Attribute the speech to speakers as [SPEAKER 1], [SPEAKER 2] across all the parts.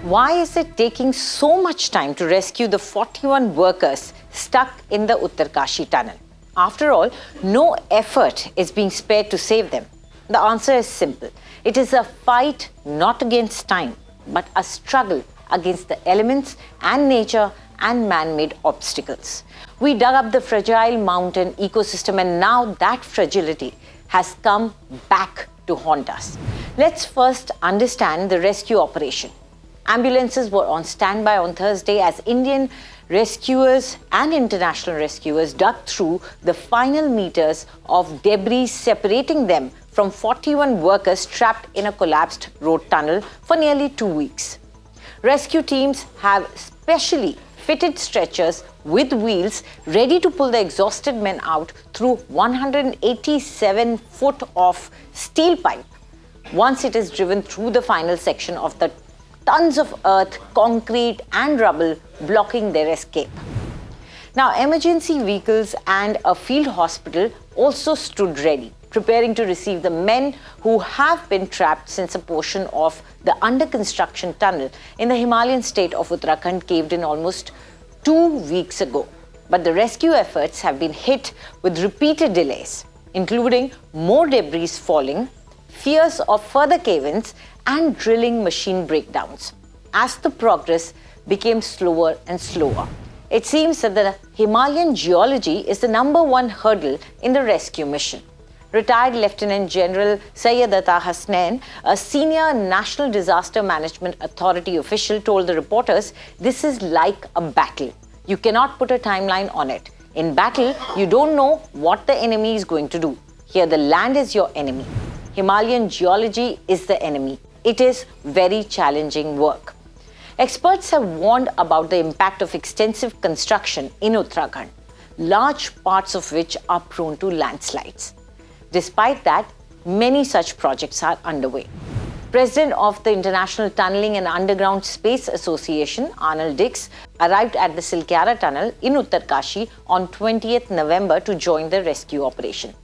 [SPEAKER 1] Why is it taking so much time to rescue the 41 workers stuck in the Uttarkashi tunnel? After all, no effort is being spared to save them. The answer is simple. It is a fight not against time, but a struggle against the elements and nature and man-made obstacles. We dug up the fragile mountain ecosystem, and now that fragility has come back to haunt us. Let's first understand the rescue operation. Ambulances were on standby on Thursday as Indian rescuers and international rescuers dug through the final meters of debris separating them from 41 workers trapped in a collapsed road tunnel for nearly 2 weeks. Rescue teams have specially fitted stretchers with wheels ready to pull the exhausted men out through 187 foot of steel pipe once it is driven through the final section of the tons of earth, concrete and rubble blocking their escape. Now, emergency vehicles and a field hospital also stood ready, preparing to receive the men who have been trapped since a portion of the under-construction tunnel in the Himalayan state of Uttarakhand caved in almost 2 weeks ago. But the rescue efforts have been hit with repeated delays, including more debris falling, fears of further cave-ins and drilling machine breakdowns. As the progress became slower and slower, it seems that the Himalayan geology is the #1 hurdle in the rescue mission. Retired Lieutenant General Syed Atta Hasnain, a senior National Disaster Management Authority official, told the reporters, "This is like a battle. You cannot put a timeline on it. In battle, you don't know what the enemy is going to do. Here, the land is your enemy. Himalayan geology is the enemy. It is very challenging work." Experts have warned about the impact of extensive construction in Uttarakhand, large parts of which are prone to landslides. Despite that, many such projects are underway. President of the International Tunneling and Underground Space Association, Arnold Dix, arrived at the Silkyara Tunnel in Uttarkashi on 20th November to join the rescue operation.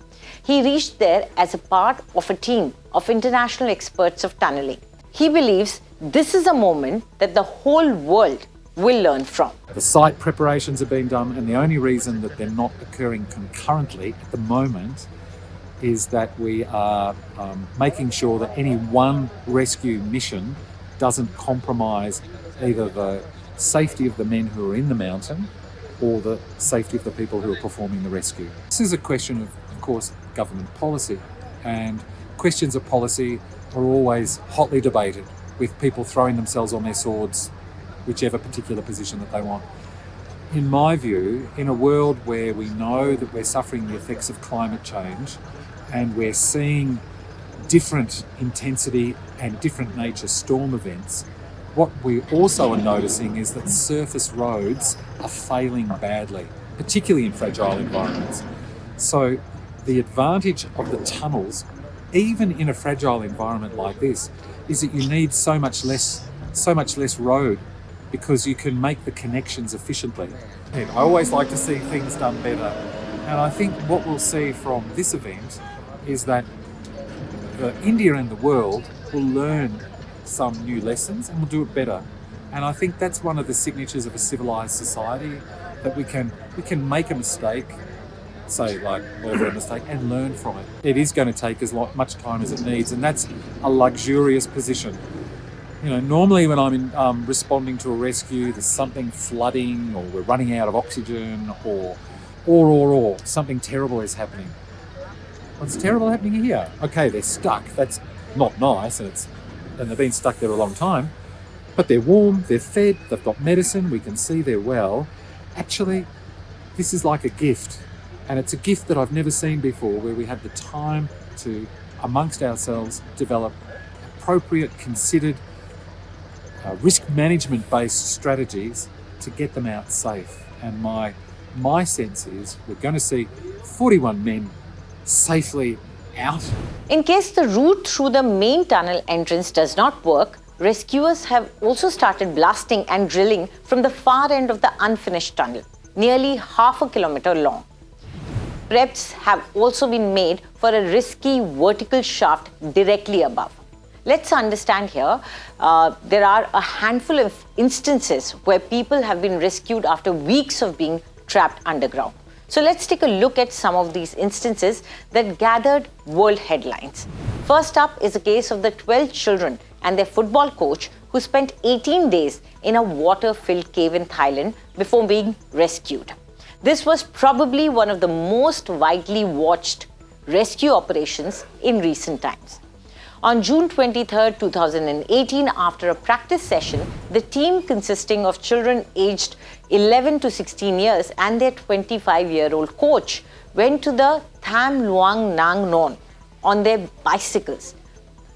[SPEAKER 1] He reached there as a part of a team of international experts of tunneling. He believes this is a moment that the whole world will learn from.
[SPEAKER 2] The site preparations have been done, and the only reason that they're not occurring concurrently at the moment is that we are making sure that any one rescue mission doesn't compromise either the safety of the men who are in the mountain or the safety of the people who are performing the rescue. This is a question of course, government policy, and questions of policy are always hotly debated, with people throwing themselves on their swords, whichever particular position that they want. In my view, in a world where we know that we're suffering the effects of climate change and we're seeing different intensity and different nature storm events, what we also are noticing is that surface roads are failing badly, particularly in fragile environments. So the advantage of the tunnels, even in a fragile environment like this, is that you need so much less road because you can make the connections efficiently. I always like to see things done better, and I think what we'll see from this event is that India and the world will learn some new lessons and will do it better. And I think that's one of the signatures of a civilized society, that we can make a mistake, say like whatever a mistake, and learn from it. It is going to take as much time as it needs, and that's a luxurious position. You know, normally when I'm responding to a rescue, there's something flooding, or we're running out of oxygen, or something terrible is happening. What's terrible happening here? Okay, they're stuck. That's not nice, and they've been stuck there a long time. But they're warm, they're fed, they've got medicine, we can see they're well. Actually, this is like a gift. And it's a gift that I've never seen before, where we have the time to, amongst ourselves, develop appropriate, considered, risk management-based strategies to get them out safe. And my sense is we're going to see 41 men safely out.
[SPEAKER 1] In case the route through the main tunnel entrance does not work, rescuers have also started blasting and drilling from the far end of the unfinished tunnel, nearly half a kilometer long. Preps have also been made for a risky vertical shaft directly above. Let's understand here, there are a handful of instances where people have been rescued after weeks of being trapped underground. So let's take a look at some of these instances that gathered world headlines. First up is the case of the 12 children and their football coach who spent 18 days in a water-filled cave in Thailand before being rescued. This was probably one of the most widely watched rescue operations in recent times. On June 23, 2018, after a practice session, the team consisting of children aged 11 to 16 years and their 25-year-old coach went to the Tham Luang Nang Non on their bicycles,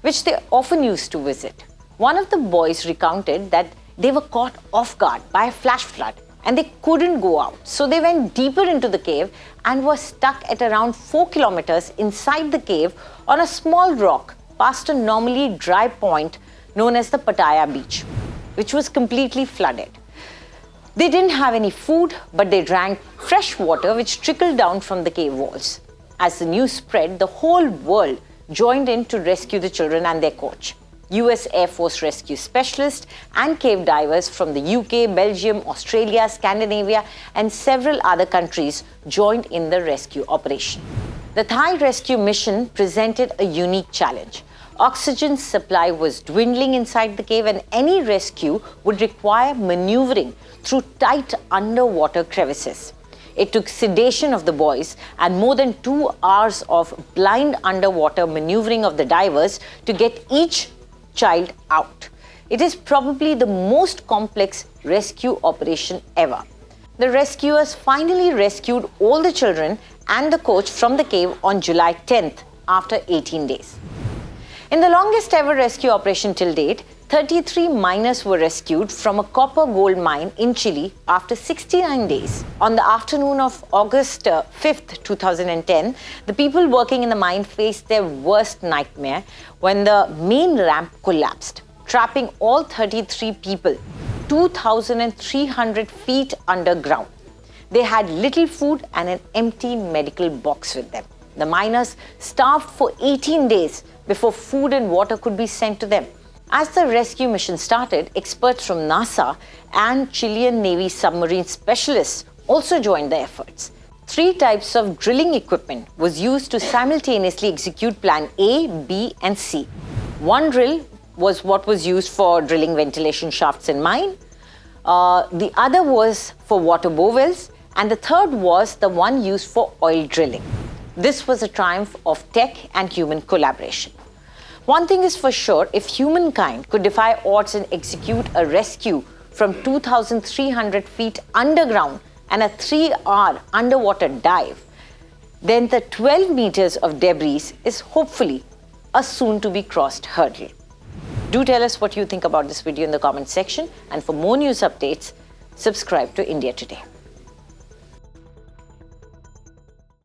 [SPEAKER 1] which they often used to visit. One of the boys recounted that they were caught off guard by a flash flood and they couldn't go out. So they went deeper into the cave and were stuck at around 4 kilometers inside the cave on a small rock past a normally dry point known as the Pattaya beach, which was completely flooded. They didn't have any food, but they drank fresh water which trickled down from the cave walls. As the news spread, the whole world joined in to rescue the children and their coach. US Air Force rescue specialists and cave divers from the UK, Belgium, Australia, Scandinavia, and several other countries joined in the rescue operation. The Thai rescue mission presented a unique challenge. Oxygen supply was dwindling inside the cave, and any rescue would require maneuvering through tight underwater crevices. It took sedation of the boys and more than 2 hours of blind underwater maneuvering of the divers to get each child out. It is probably the most complex rescue operation ever. The rescuers finally rescued all the children and the coach from the cave on July 10th after 18 days. In the longest ever rescue operation till date, 33 miners were rescued from a copper gold mine in Chile after 69 days. On the afternoon of August 5th, 2010, the people working in the mine faced their worst nightmare when the main ramp collapsed, trapping all 33 people 2,300 feet underground. They had little food and an empty medical box with them. The miners starved for 18 days before food and water could be sent to them. As the rescue mission started, experts from NASA and Chilean Navy submarine specialists also joined the efforts. 3 types of drilling equipment was used to simultaneously execute Plan A, B, and C. One drill was what was used for drilling ventilation shafts in mine. The other was for water borewells, and the third was the one used for oil drilling. This was a triumph of tech and human collaboration. One thing is for sure, if humankind could defy odds and execute a rescue from 2,300 feet underground and a 3-hour underwater dive, then the 12 meters of debris is hopefully a soon-to-be-crossed hurdle. Do tell us what you think about this video in the comment section, and for more news updates, subscribe to India Today.